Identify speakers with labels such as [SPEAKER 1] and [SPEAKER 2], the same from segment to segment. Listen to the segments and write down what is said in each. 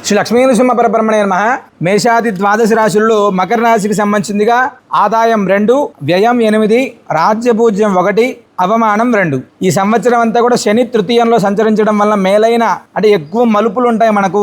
[SPEAKER 1] శ్రీ లక్ష్మీనరసింహ పరబ్రహ్మణే నమః. మేషాది ద్వాదశ రాశుల్లో మకర రాశికి సంబంధించిందిగా ఆదాయం 2, వ్యయం 8, రాజ్యపూజ్యం 1, అవమానం 2. ఈ సంవత్సరం అంతా కూడా శని తృతీయంలో సంచరించడం వల్ల మేలైన అంటే ఎక్కువ మలుపులు ఉంటాయి. మనకు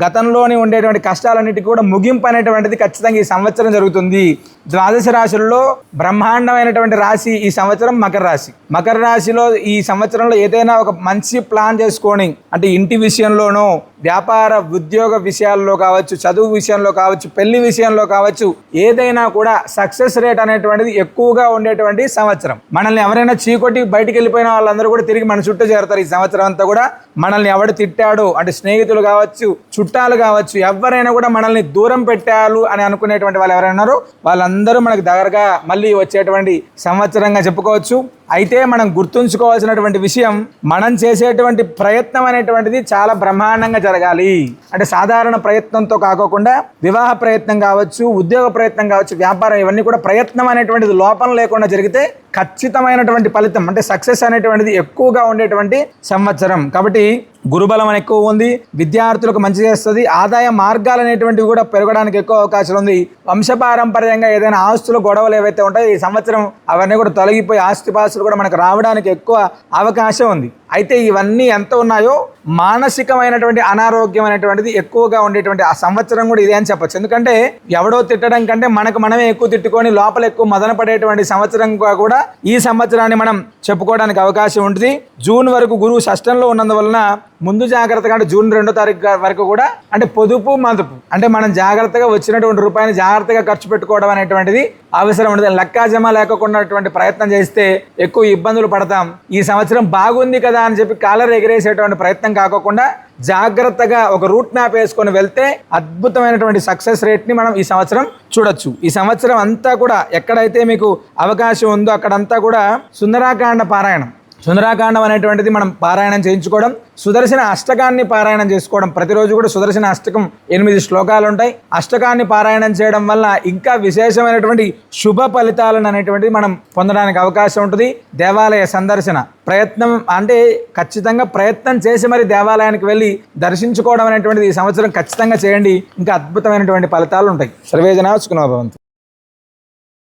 [SPEAKER 1] గతంలోని ఉండేటువంటి కష్టాలన్నిటికీ కూడా ముగింపు అనేటువంటిది ఖచ్చితంగా ఈ సంవత్సరం జరుగుతుంది. ద్వాదశ రాశుల్లో బ్రహ్మాండమైనటువంటి రాశి ఈ సంవత్సరం మకర రాశి. మకర రాశిలో ఈ సంవత్సరంలో ఏదైనా ఒక మంచి ప్లాన్ చేసుకొని అంటే ఇంటి విషయంలోనో, వ్యాపార ఉద్యోగ విషయాల్లో కావచ్చు, చదువు విషయంలో కావచ్చు, పెళ్లి విషయంలో కావచ్చు, ఏదైనా కూడా సక్సెస్ రేట్ అనేటువంటిది ఎక్కువగా ఉండేటువంటి సంవత్సరం. మనల్ని ఎవరైనా చీకొట్టి బయటికి వెళ్ళిపోయిన వాళ్ళందరూ కూడా తిరిగి మన చుట్టూ చేరుతారు. ఈ సంవత్సరం అంతా కూడా మనల్ని ఎవడు తిట్టాడో అంటే స్నేహితులు కావచ్చు, చుట్టాలు కావచ్చు, ఎవరైనా కూడా మనల్ని దూరం పెట్టారు అని అనుకునేటువంటి వాళ్ళు ఎవరైనా ఉన్నారో వాళ్ళందరూ మనకు దగ్గరగా మళ్ళీ వచ్చేటువంటి సంవత్సరంగా చెప్పుకోవచ్చు. అయితే మనం గుర్తుంచుకోవాల్సినటువంటి విషయం, మనం చేసేటువంటి ప్రయత్నం అనేటువంటిది చాలా బ్రహ్మాండంగా జరగాలి. అంటే సాధారణ ప్రయత్నంతో కాకోకుండా వివాహ ప్రయత్నం కావచ్చు, ఉద్యోగ ప్రయత్నం కావచ్చు, వ్యాపారం, ఇవన్నీ కూడా ప్రయత్నం అనేటువంటిది లోపం లేకుండా జరిగితే ఖచ్చితమైనటువంటి ఫలితం అంటే సక్సెస్ అనేటువంటిది ఎక్కువగా ఉండేటువంటి సంవత్సరం. కాబట్టి గురుబలం ఎక్కువ ఉంది, విద్యార్థులకు మంచి చేస్తుంది, ఆదాయ మార్గాలు అనేటువంటివి కూడా పెరగడానికి ఎక్కువ అవకాశం ఉంది. వంశపారంపర్యంగా ఏదైనా ఆస్తులు గొడవలు ఏవైతే ఉంటాయో ఈ సంవత్సరం అవన్నీ కూడా తొలగిపోయి ఆస్తిపాస్తులు కూడా మనకు రావడానికి ఎక్కువ అవకాశం ఉంది. అయితే ఇవన్నీ ఎంత ఉన్నాయో మానసికమైనటువంటి అనారోగ్యం అనేటువంటిది ఎక్కువగా ఉండేటువంటి ఆ సంవత్సరం కూడా ఇదే అని చెప్పచ్చు. ఎందుకంటే ఎవడో తిట్టడం కంటే మనకు మనమే ఎక్కువ తిట్టుకొని లోపల ఎక్కువ మదన పడేటువంటి సంవత్సరంగా కూడా ఈ సంవత్సరాన్ని మనం చెప్పుకోవడానికి అవకాశం ఉంటుంది. జూన్ వరకు గురువు షష్టంలో ఉన్నందువలన ముందు జాగ్రత్తగా అంటే జూన్ 2వ తారీఖు వరకు కూడా అంటే పొదుపు మదుపు అంటే మనం జాగ్రత్తగా వచ్చినటువంటి రూపాయిని జాగ్రత్తగా ఖర్చు పెట్టుకోవడం అనేటువంటిది అవసరం ఉంటుంది. లెక్కాజమా లేకుండా ప్రయత్నం చేస్తే ఎక్కువ ఇబ్బందులు పడతాం. ఈ సంవత్సరం బాగుంది కదా అని చెప్పి కాలర్ ఎగిరేసేటువంటి ప్రయత్నం కాకుండా జాగ్రత్తగా ఒక రూట్ మ్యాప్ వేసుకొని వెళ్తే అద్భుతమైనటువంటి సక్సెస్ రేట్ని మనం ఈ సంవత్సరం చూడొచ్చు. ఈ సంవత్సరం అంతా కూడా ఎక్కడైతే మీకు అవకాశం ఉందో అక్కడంతా కూడా సుందరాకాండ పారాయణం, సుందరాకాండం అనేటువంటిది మనం పారాయణం చేయించుకోవడం, సుదర్శన అష్టకాన్ని పారాయణం చేసుకోవడం. ప్రతిరోజు కూడా సుదర్శన అష్టకం 8 శ్లోకాలు ఉంటాయి. అష్టకాన్ని పారాయణం చేయడం వల్ల ఇంకా విశేషమైనటువంటి శుభ ఫలితాలను అనేటువంటిది మనం పొందడానికి అవకాశం ఉంటుంది. దేవాలయ సందర్శన ప్రయత్నం అంటే ఖచ్చితంగా ప్రయత్నం చేసి మరి దేవాలయానికి వెళ్ళి దర్శించుకోవడం అనేటువంటిది ఈ సంవత్సరం ఖచ్చితంగా చేయండి. ఇంకా అద్భుతమైనటువంటి ఫలితాలు ఉంటాయి. సర్వేజన సుఖినో భవంతు.